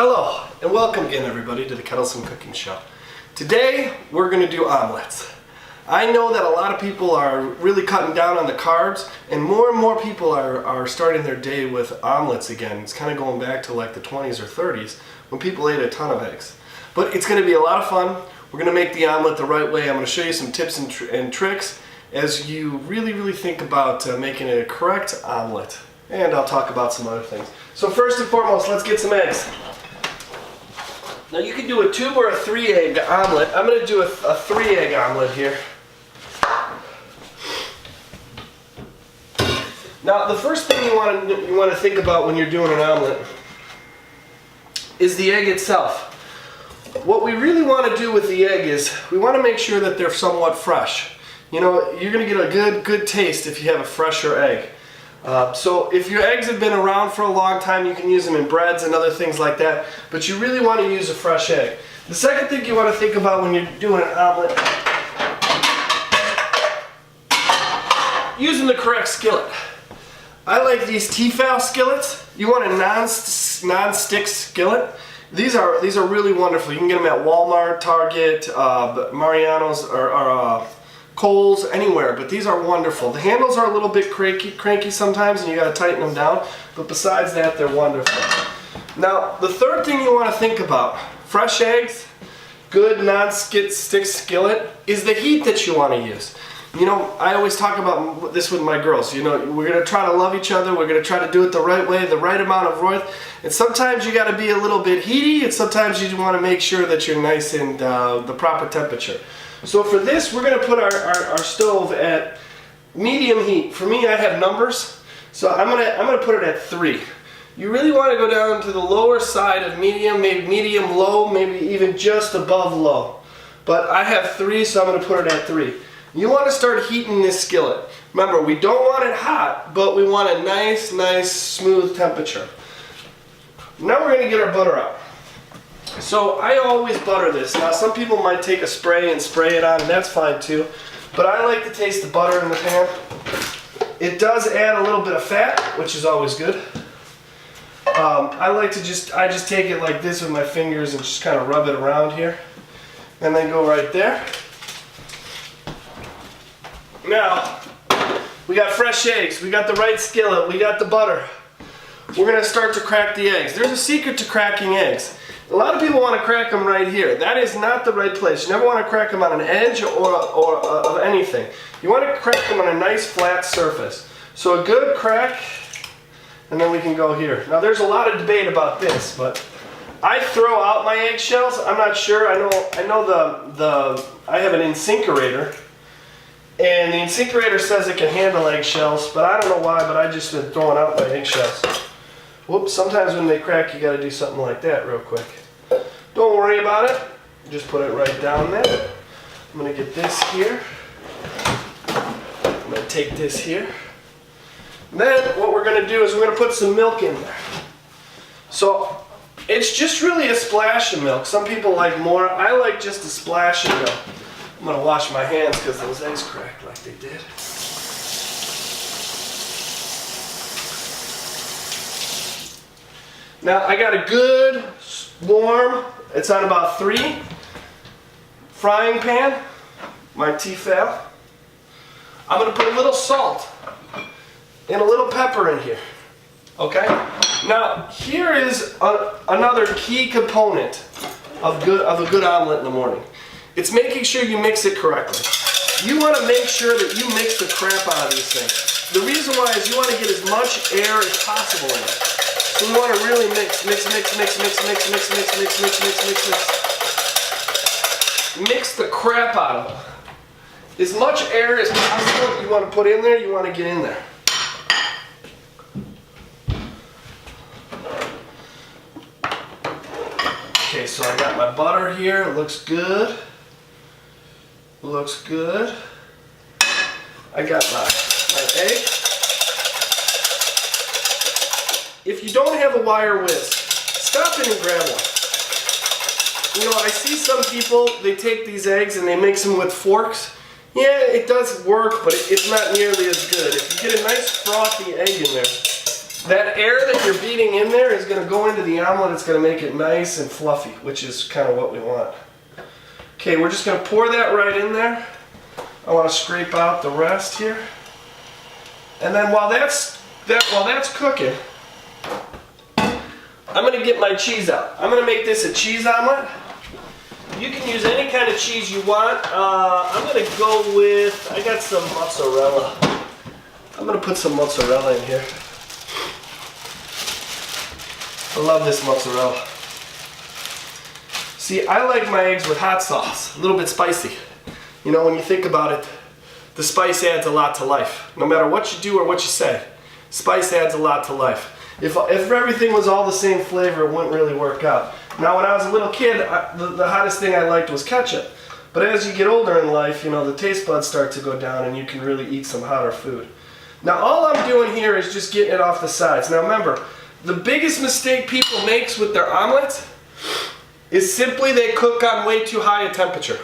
Hello, and welcome again everybody to the Kettleson Cooking Show. Today, we're going to do omelets. I know that a lot of people are really cutting down on the carbs, and more people are starting their day with omelets again. It's kind of going back to like the 20s or 30s when people ate a ton of eggs. But it's going to be a lot of fun. We're going to make the omelet the right way. I'm going to show you some tips and tricks as you really think about making a correct omelet. And I'll talk about some other things. So first and foremost, let's get some eggs. Now you can do a 2 or a 3 egg omelet. I'm going to do a 3 egg omelet here. Now the first thing you want to think about when you're doing an omelet is the egg itself. What we really want to do with the egg is we want to make sure that they're somewhat fresh. You know, you're going to get a good taste if you have a fresher egg. So if your eggs have been around for a long time, you can use them in breads and other things like that, but you really want to use a fresh egg. The second thing you want to think about when you're doing an omelet, using the correct skillet. I like these Tefal skillets. You want a non-stick skillet. These are really wonderful. You can get them at Walmart, Target, Mariano's, or Kohl's, anywhere, but these are wonderful. The handles are a little bit cranky sometimes, and you got to tighten them down, but besides that, they're wonderful. Now, the third thing you want to think about, fresh eggs, good non-stick skillet, is the heat that you want to use. You know, I always talk about this with my girls. You know, we're going to try to love each other, we're going to try to do it the right way, the right amount of oil, and sometimes you got to be a little bit heaty, and sometimes you want to make sure that you're nice and the proper temperature. So for this, we're going to put our stove at medium heat. For me, I have numbers, so I'm going to put it at 3. You really want to go down to the lower side of medium, maybe medium low, maybe even just above low. But I have 3, so I'm going to put it at 3. You want to start heating this skillet. Remember, we don't want it hot, but we want a nice, smooth temperature. Now we're going to get our butter out. So I always butter this. Now some people might take a spray and spray it on, and that's fine too. But I like to taste the butter in the pan. It does add a little bit of fat, which is always good. I just take it like this with my fingers and just kind of rub it around here. And then go right there. Now, we got fresh eggs, we got the right skillet, we got the butter. We're going to start to crack the eggs. There's a secret to cracking eggs. A lot of people want to crack them right here. That is not the right place. You never want to crack them on an edge or of anything. You want to crack them on a nice flat surface. So a good crack, and then we can go here. Now there's a lot of debate about this, but I throw out my eggshells. I'm not sure. I know I have an incinerator, and the incinerator says it can handle eggshells, but I don't know why, but I just been throwing out my eggshells. Whoops, sometimes when they crack you got to do something like that real quick. Don't worry about it. Just put it right down there. I'm going to get this here. I'm going to take this here. Then what we're going to do is we're going to put some milk in there. So it's just really a splash of milk. Some people like more. I like just a splash of milk. I'm going to wash my hands because those eggs cracked like they did. Now I got a good warm, it's on about 3, frying pan, my Tefal. I'm going to put a little salt and a little pepper in here. Okay? Now here is another key component of a good omelet in the morning. It's making sure you mix it correctly. You want to make sure that you mix the crap out of these things. The reason why is you want to get as much air as possible in it. So you want to really mix. Mix the crap out of them. As much air as possible you want to put in there, you want to get in there. Okay, so I got my butter here. It looks good. Looks good. I got my egg. If you don't have a wire whisk, stop in and grab one. You know, I see some people, they take these eggs and they mix them with forks. Yeah, it does work, but it's not nearly as good. If you get a nice frothy egg in there, That air that you're beating in there is going to go into the omelet. It's going to make it nice and fluffy, which is kind of what we want. Okay, we're just going to pour that right in there. I want to scrape out the rest here. And then while that's cooking, I'm going to get my cheese out. I'm going to make this a cheese omelet. You can use any kind of cheese you want. I'm going to go with, I got some mozzarella. I'm going to put some mozzarella in here. I love this mozzarella. See, I like my eggs with hot sauce, a little bit spicy. You know, when you think about it, the spice adds a lot to life. No matter what you do or what you say, spice adds a lot to life. If everything was all the same flavor, it wouldn't really work out. Now, when I was a little kid, the hottest thing I liked was ketchup. But as you get older in life, you know, the taste buds start to go down and you can really eat some hotter food. Now, all I'm doing here is just getting it off the sides. Now, remember, the biggest mistake people make with their omelets is simply they cook on way too high a temperature.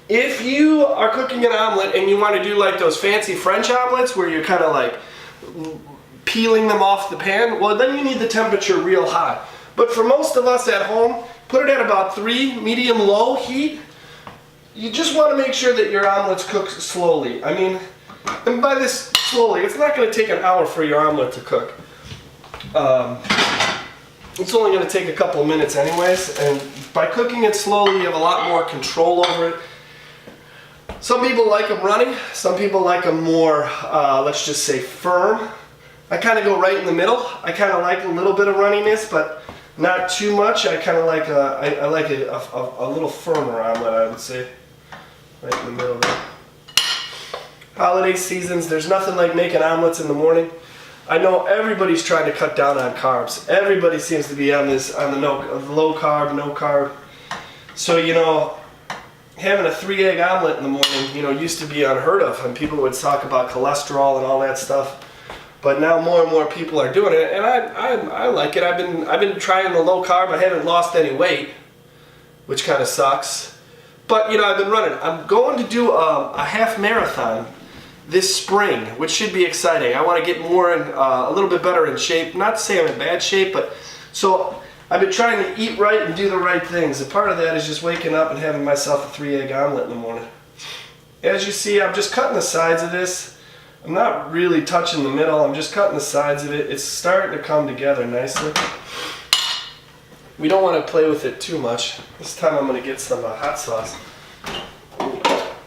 If you are cooking an omelet and you want to do like those fancy French omelets where you're kind of like peeling them off the pan, well, then you need the temperature real high. But for most of us at home, put it at about 3 medium-low heat. You just want to make sure that your omelets cook slowly. I mean, and by this slowly, it's not going to take an hour for your omelet to cook. It's only going to take a couple of minutes anyways, and by cooking it slowly, you have a lot more control over it. Some people like them runny, some people like them more, let's just say, firm. I kind of go right in the middle. I kind of like a little bit of runniness, but not too much. I kind of like I like a little firmer omelet, I would say, right in the middle there. Holiday seasons, there's nothing like making omelets in the morning. I know everybody's trying to cut down on carbs. Everybody seems to be on the low carb, no carb. So, you know, having a 3-egg omelet in the morning, you know, used to be unheard of, and people would talk about cholesterol and all that stuff. But now more and more people are doing it, and I like it. I've been trying the low carb. I haven't lost any weight, which kind of sucks. But you know, I've been running. I'm going to do a half marathon this spring, which should be exciting. I want to get more in, a little bit better in shape. Not to say I'm in bad shape, but so I've been trying to eat right and do the right things. And part of that is just waking up and having myself a 3-egg omelet in the morning. As you see, I'm just cutting the sides of this. I'm not really touching the middle, I'm just cutting the sides of it. It's starting to come together nicely. We don't want to play with it too much. This time I'm going to get some hot sauce.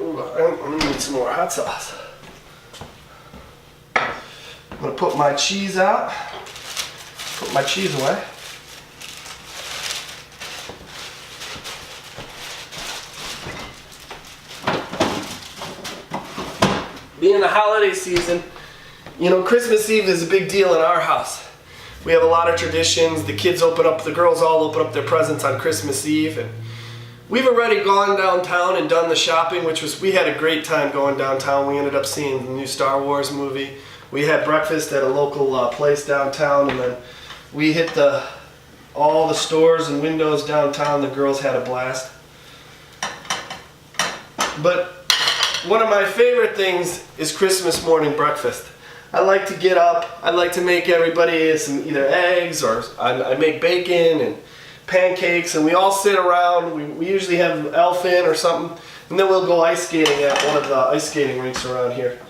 Ooh, I'm going to need some more hot sauce. I'm going to put my cheese out. Put my cheese away. Being the holiday season, you know, Christmas Eve is a big deal in our house. We have a lot of traditions. The kids the girls all open up their presents on Christmas Eve, and we've already gone downtown and done the shopping, we had a great time going downtown. We ended up seeing the new Star Wars movie. We had breakfast at a local place downtown, and then we hit all the stores and windows downtown. The girls had a blast. But one of my favorite things is Christmas morning breakfast. I like to get up, I like to make everybody some either eggs, or I make bacon and pancakes, and we all sit around. We usually have Elfin or something, and then we'll go ice skating at one of the ice skating rinks around here.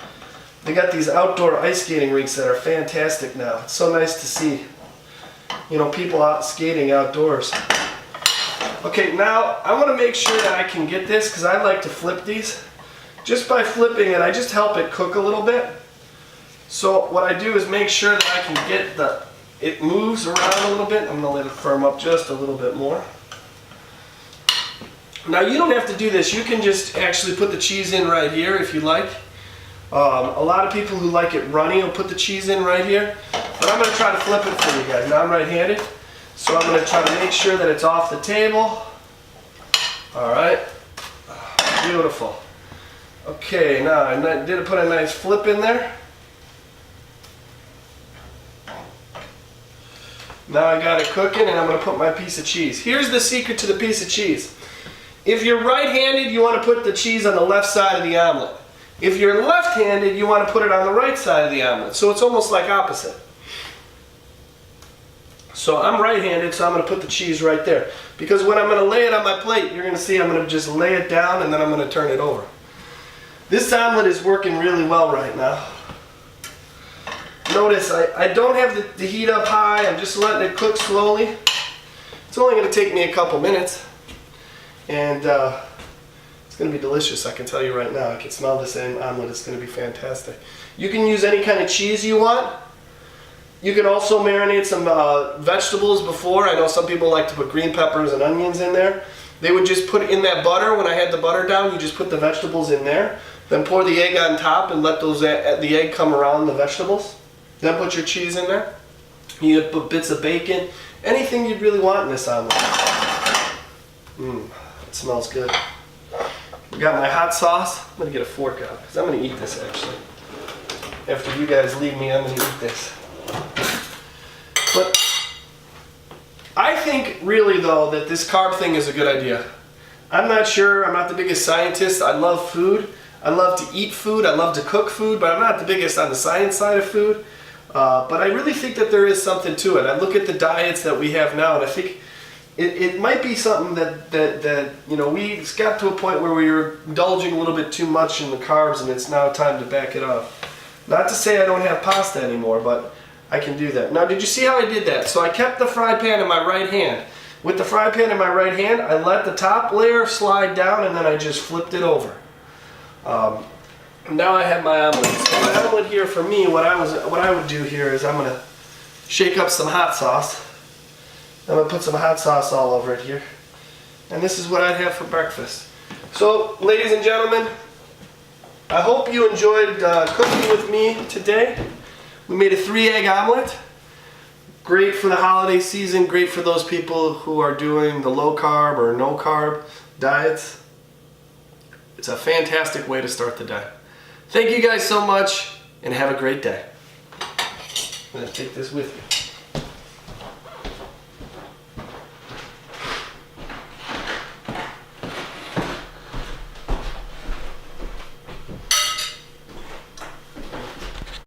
They got these outdoor ice skating rinks that are fantastic now. It's so nice to see, you know, people out skating outdoors. Okay, now I want to make sure that I can get this, because I like to flip these. Just by flipping it, I just help it cook a little bit. So what I do is make sure that I can get it moves around a little bit. I'm going to let it firm up just a little bit more. Now you don't have to do this. You can just actually put the cheese in right here if you like. A lot of people who like it runny will put the cheese in right here. But I'm going to try to flip it for you guys. Now I'm right-handed, so I'm going to try to make sure that it's off the table. Alright, beautiful. Okay, now I did put a nice flip in there. Now I got it cooking, and I'm going to put my piece of cheese. Here's the secret to the piece of cheese. If you're right-handed, you want to put the cheese on the left side of the omelet. If you're left-handed, you want to put it on the right side of the omelet. So it's almost like opposite. So I'm right-handed, so I'm going to put the cheese right there. Because when I'm going to lay it on my plate, you're going to see I'm going to just lay it down and then I'm going to turn it over. This omelet is working really well right now. Notice I don't have the heat up high, I'm just letting it cook slowly. It's only going to take me a couple minutes. And it's going to be delicious, I can tell you right now. I can smell this omelet, it's going to be fantastic. You can use any kind of cheese you want. You can also marinate some vegetables before. I know some people like to put green peppers and onions in there. They would just put it in that butter. When I had the butter down, you just put the vegetables in there. Then pour the egg on top and let the egg come around the vegetables. Then put your cheese in there. You can put bits of bacon. Anything you'd really want in this omelet. It smells good. We got my hot sauce. I'm going to get a fork out because I'm going to eat this actually. After you guys leave me, I'm going to eat this. But I think really though that this carb thing is a good idea. I'm not sure, I'm not the biggest scientist. I love food. I love to eat food. I love to cook food, but I'm not the biggest on the science side of food. But I really think that there is something to it. I look at the diets that we have now and I think it might be something that you know, we got to a point where we were indulging a little bit too much in the carbs and it's now time to back it up. Not to say I don't have pasta anymore, but I can do that. Now, did you see how I did that? So I kept the fry pan in my right hand. With the fry pan in my right hand, I let the top layer slide down and then I just flipped it over. Now I have my omelet. So my omelet here for me, what I would do here is I'm going to shake up some hot sauce. I'm going to put some hot sauce all over it here. And this is what I'd have for breakfast. So, ladies and gentlemen, I hope you enjoyed cooking with me today. We made a 3-egg omelet. Great for the holiday season, great for those people who are doing the low carb or no carb diets. It's a fantastic way to start the day. Thank you guys so much and have a great day. I'm going to take this with me.